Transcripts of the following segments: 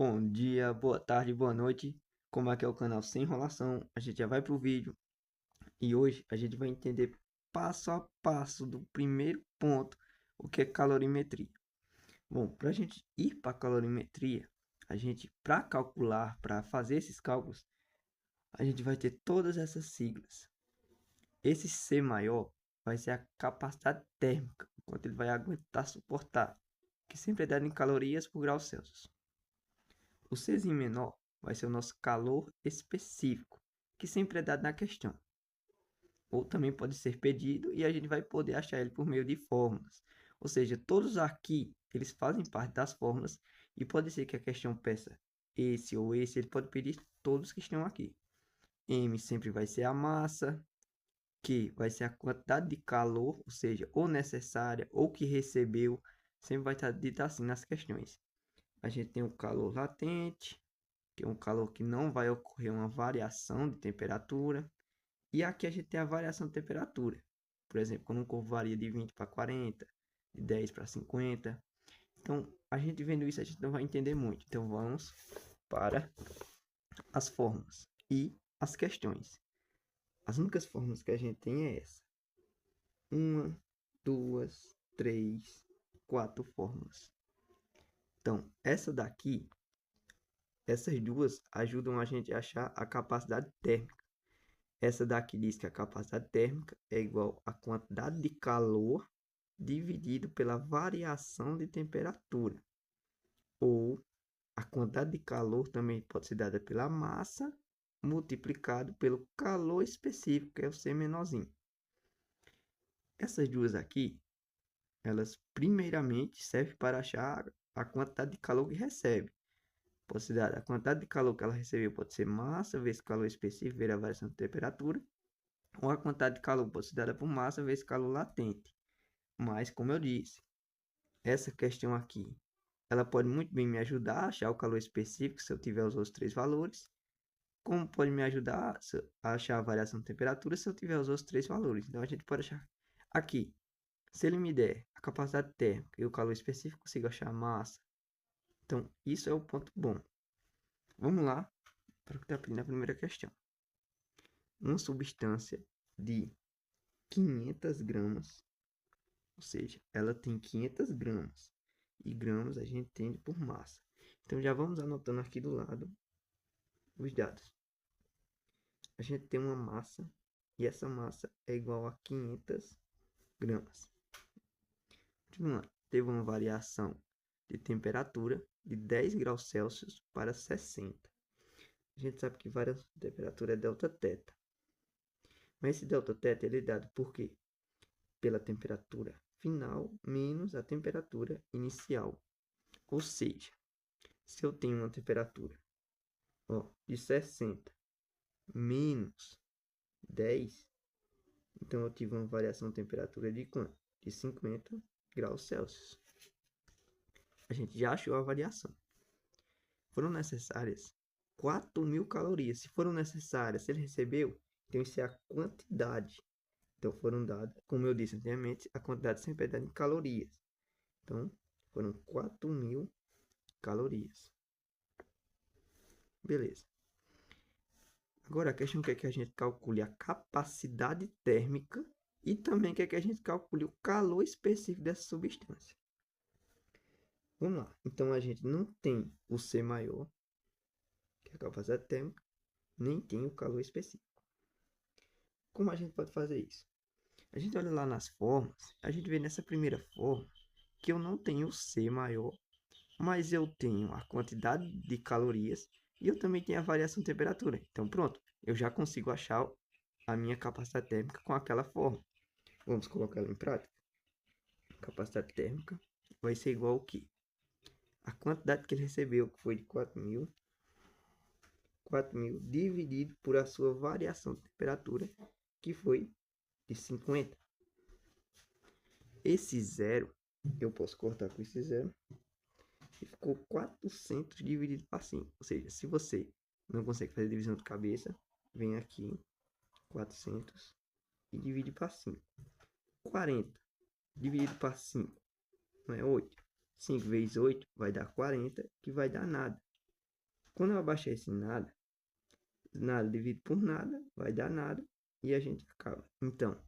Bom dia, boa tarde, boa noite. Como aqui é o canal Sem Enrolação, a gente já vai pro vídeo e hoje a gente vai entender passo a passo do primeiro ponto o que é calorimetria. Bom, para a gente ir para calorimetria, a gente para calcular, para fazer esses cálculos, a gente vai ter todas essas siglas. Esse C maior vai ser a capacidade térmica, quanto ele vai aguentar suportar, que sempre é dado em calorias por graus Celsius. O Czinho menor vai ser o nosso calor específico, que sempre é dado na questão. Ou também pode ser pedido e a gente vai poder achar ele por meio de fórmulas. Ou seja, todos aqui, eles fazem parte das fórmulas e pode ser que a questão peça esse ou esse, ele pode pedir todos que estão aqui. M sempre vai ser a massa, Q vai ser a quantidade de calor, ou seja, ou necessária ou que recebeu, sempre vai estar dito assim nas questões. A gente tem o calor latente, que é um calor que não vai ocorrer uma variação de temperatura. E aqui a gente tem a variação de temperatura. Por exemplo, quando um corpo varia de 20 para 40, de 10 para 50. Então, a gente vendo isso, a gente não vai entender muito. Então, vamos para as fórmulas e as questões. As únicas fórmulas que a gente tem é essa. Uma, duas, três, quatro fórmulas. Então, essa daqui, essas duas ajudam a gente a achar a capacidade térmica. Essa daqui diz que a capacidade térmica é igual à quantidade de calor dividido pela variação de temperatura. Ou a quantidade de calor também pode ser dada pela massa multiplicado pelo calor específico, que é o C menorzinho. Essas duas aqui, elas primeiramente servem para achar a quantidade de calor que recebe. Pode ser dada a quantidade de calor que ela recebeu, pode ser massa vezes calor específico, vezes a variação de temperatura. Ou a quantidade de calor pode ser dada por massa vezes calor latente. Mas, como eu disse, essa questão aqui, ela pode muito bem me ajudar a achar o calor específico se eu tiver os outros três valores, como pode me ajudar a achar a variação de temperatura se eu tiver os outros três valores. Então, a gente pode achar aqui, se ele me der a capacidade térmica e o calor específico, eu consigo achar a massa. Então, isso é o ponto bom. Vamos lá para o que está pedindo na primeira questão. Uma substância de 500 gramas, ou seja, ela tem 500 gramas. E gramas a gente entende por massa. Então já vamos anotando aqui do lado os dados. A gente tem uma massa e essa massa é igual a 500 gramas. Continuando, teve uma variação de temperatura de 10 graus Celsius para 60. A gente sabe que variação de temperatura é delta teta. Mas esse delta teta ele é dado por quê? Pela temperatura final menos a temperatura inicial. Ou seja, se eu tenho uma temperatura de 60 menos 10, então eu tive uma variação de temperatura de quanto? De 50 graus Celsius. A gente já achou a variação. Foram necessárias 4.000 calorias. Se foram necessárias, se ele recebeu, então isso é a quantidade. Então foram dadas, como eu disse anteriormente, a quantidade sempre é dada em calorias. Então foram 4.000 calorias. Beleza. Agora a questão é que a gente calcule a capacidade térmica e também quer que a gente calcule o calor específico dessa substância. Vamos lá. Então a gente não tem o C maior, que é a capacidade térmica, nem tem o calor específico. Como a gente pode fazer isso? A gente olha lá nas formas, a gente vê nessa primeira forma que eu não tenho o C maior, mas eu tenho a quantidade de calorias e eu também tenho a variação de temperatura. Então pronto, eu já consigo achar a minha capacidade térmica com aquela forma. Vamos colocar ela em prática. A capacidade térmica vai ser igual ao que? A quantidade que ele recebeu, que foi de 4.000 dividido por a sua variação de temperatura, que foi de 50. Esse zero, eu posso cortar com esse zero, e ficou 400 dividido para 5. Ou seja, se você não consegue fazer divisão de cabeça, vem aqui, 400 e divide para 5. 40 dividido para 5 não é 8. 5 vezes 8 vai dar 40, que vai dar nada. Quando eu abaixar esse nada, nada dividido por nada, vai dar nada. E a gente acaba. Então,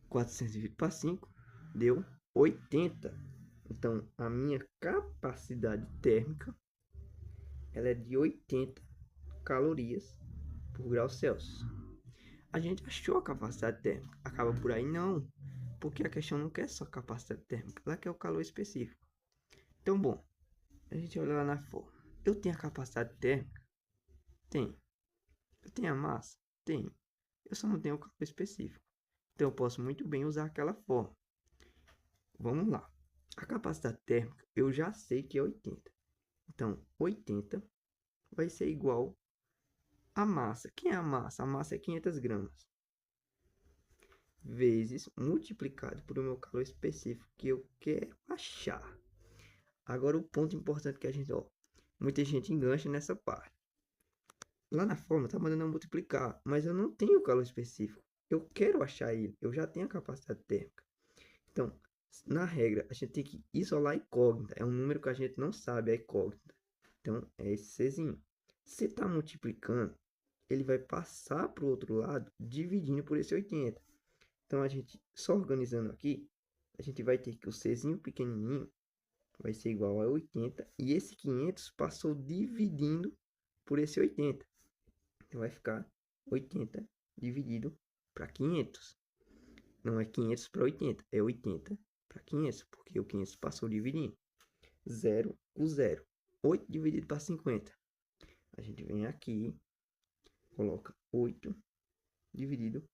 400 dividido para 5 deu 80. Então, a minha capacidade térmica ela é de 80 calorias por grau Celsius. A gente achou a capacidade térmica. Acaba por aí? Não. Porque a questão não quer só capacidade térmica, ela quer o calor específico. Então, bom, a gente olha lá na forma. Eu tenho a capacidade térmica? Tenho. Eu tenho a massa? Tenho. Eu só não tenho o calor específico. Então, eu posso muito bem usar aquela forma. Vamos lá. A capacidade térmica eu já sei que é 80. Então, 80 vai ser igual a massa. Quem é a massa? A massa é 500 gramas. Vezes multiplicado por o meu calor específico que eu quero achar. Agora o ponto importante que a gente, muita gente engancha nessa parte. Lá na forma tá mandando eu multiplicar, mas eu não tenho o calor específico. Eu quero achar ele, eu já tenho a capacidade térmica. Então, na regra, a gente tem que isolar a incógnita. É um número que a gente não sabe, a incógnita. Então, é esse Czinho. Se está multiplicando, ele vai passar para o outro lado, dividindo por esse 80. Então, a gente, só organizando aqui, a gente vai ter que o Czinho pequenininho vai ser igual a 80. E esse 500 passou dividindo por esse 80. Então, vai ficar 80 dividido para 500. Não é 500 para 80, é 80 para 500, porque o 500 passou dividindo. 0 com 0. 8 dividido para 50. A gente vem aqui, coloca 8 dividido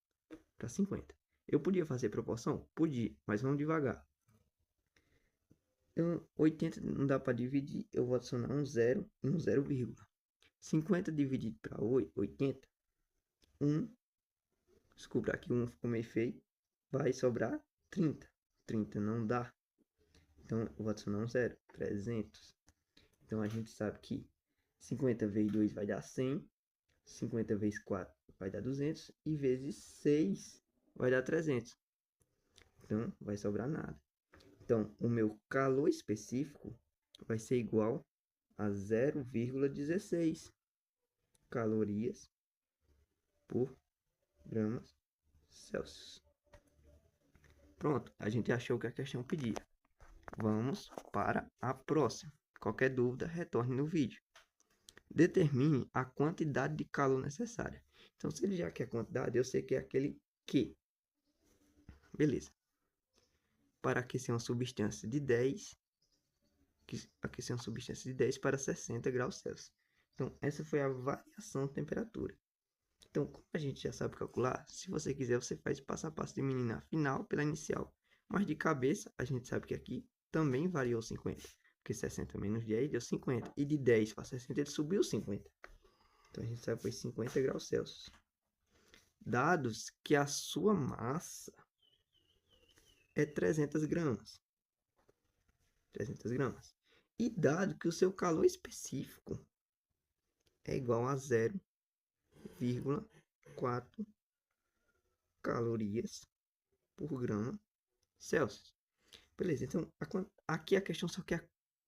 para 50. Eu podia fazer proporção? Podia, mas vamos devagar. Então, 80 não dá para dividir, eu vou adicionar um 0 e um 0, 50 dividido para 80, 1, desculpa, aqui 1 ficou meio feio, vai sobrar 30. 30 não dá, então eu vou adicionar um 0, 300. Então a gente sabe que 50 vezes 2 vai dar 100, 50 vezes 4 vai dar 200 e vezes 6 vai dar 300. Então vai sobrar nada. Então o meu calor específico vai ser igual a 0,16 calorias por gramas Celsius. Pronto, a gente achou que a questão pedia. Vamos para a próxima. Qualquer dúvida, retorne no vídeo. Determine a quantidade de calor necessária. Então, se ele já quer quantidade, eu sei que é aquele Q. Beleza. Para aquecer uma substância de 10, aquecer uma substância de 10 para 60 graus Celsius. Então, essa foi a variação de temperatura. Então, como a gente já sabe calcular, se você quiser, você faz passo a passo diminuindo a final pela inicial. Mas de cabeça, a gente sabe que aqui também variou 50. Porque 60 menos 10 deu 50. E de 10 para 60 ele subiu 50. Então, a gente sabe que foi 50 graus Celsius. Dados que a sua massa é 300 gramas. 300 gramas. E dado que o seu calor específico é igual a 0,4 calorias por grama Celsius. Beleza, então aqui a questão só que é a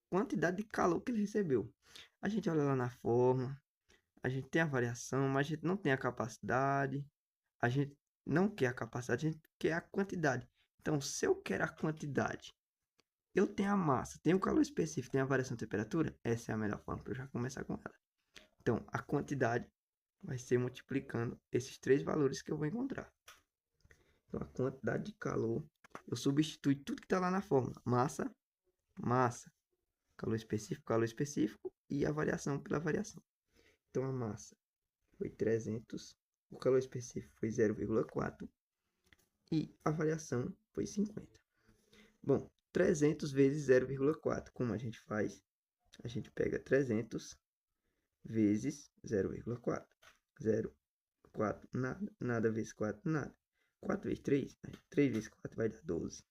quantidade de calor que ele recebeu. A gente olha lá na forma, a gente tem a variação, mas a gente não tem a capacidade. A gente não quer a capacidade, a gente quer a quantidade. Então, se eu quero a quantidade, eu tenho a massa, tenho o calor específico, tenho a variação de temperatura, essa é a melhor forma para eu já começar com ela. Então, a quantidade vai ser multiplicando esses três valores que eu vou encontrar. Então, a quantidade de calor, eu substituo tudo que está lá na fórmula. Massa, massa. Calor específico e a variação pela variação. Então, a massa foi 300, o calor específico foi 0,4 e a variação foi 50. Bom, 300 vezes 0,4, como a gente faz? A gente pega 300 vezes 0,4. 0,4, nada. Nada vezes 4, nada. 4 vezes 3, 3 vezes 4 vai dar 12.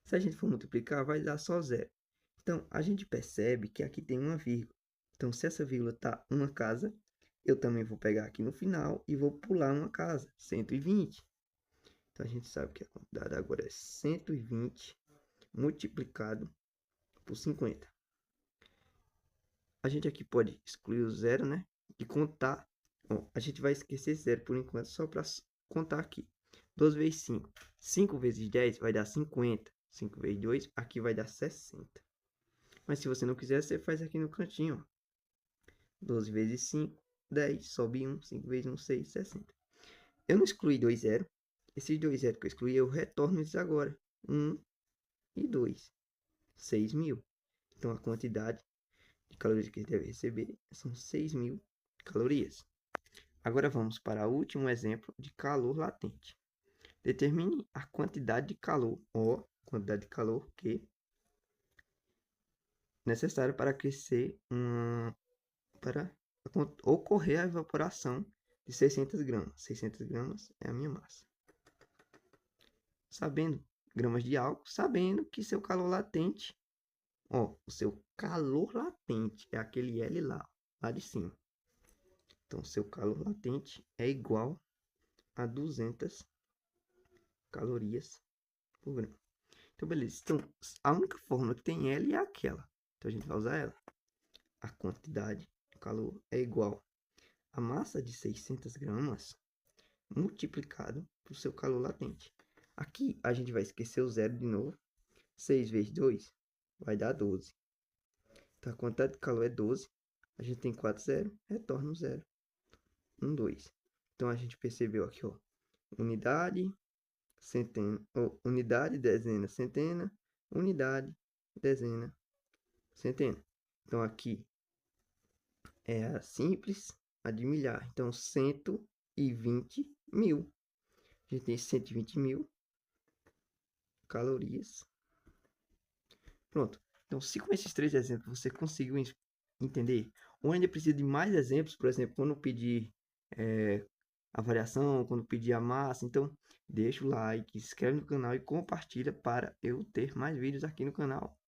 Se a gente for multiplicar, vai dar só 0. Então, a gente percebe que aqui tem uma vírgula. Então, se essa vírgula está uma casa, eu também vou pegar aqui no final e vou pular uma casa, 120. Então, a gente sabe que a quantidade agora é 120 multiplicado por 50. a gente aqui pode excluir o zero, né? E contar. Ó, a gente vai esquecer zero por enquanto, só para contar aqui. 12 vezes 5. 5 vezes 10 vai dar 50. 5 vezes 2, aqui vai dar 60. Mas se você não quiser, você faz aqui no cantinho. 12 vezes 5, 10. Sobe 1. 5 vezes 1, 6, 60. Eu não excluí 2 zero. Esses 2 zeros que eu excluí, eu retorno eles agora. 1 e 2. 6.000. Então, a quantidade de calorias que ele deve receber são 6.000 calorias. Agora vamos para o último exemplo de calor latente. Determine a quantidade de calor, ou quantidade de calor que necessária para aquecer para ocorrer a evaporação de 600 gramas. 600 gramas é a minha massa. Sabendo gramas de álcool, sabendo que seu calor latente, ó, o seu calor latente é aquele L lá de cima. Então, seu calor latente é igual a 200 calorias por grama. Então, beleza. Então, a única fórmula que tem L é aquela. Então, a gente vai usar ela. A quantidade de calor é igual a massa de 600 gramas multiplicado por seu calor latente. Aqui, a gente vai esquecer o zero de novo. 6 vezes 2 vai dar 12. Então, a quantidade de calor é 12. A gente tem 4 zeros, retorna o zero. 1, 2. Então, a gente percebeu aqui, ó. Unidade, centena, unidade, dezena, centena, unidade, dezena, centena. Então, aqui é a simples, a de milhar. Então, 120.000. A gente tem 120.000 calorias. Pronto. Então, se com esses 3 exemplos você conseguiu entender, ou ainda precisa de mais exemplos, por exemplo, quando pedir a variação, quando pedir a massa, então deixa o like, se inscreve no canal e compartilha para eu ter mais vídeos aqui no canal.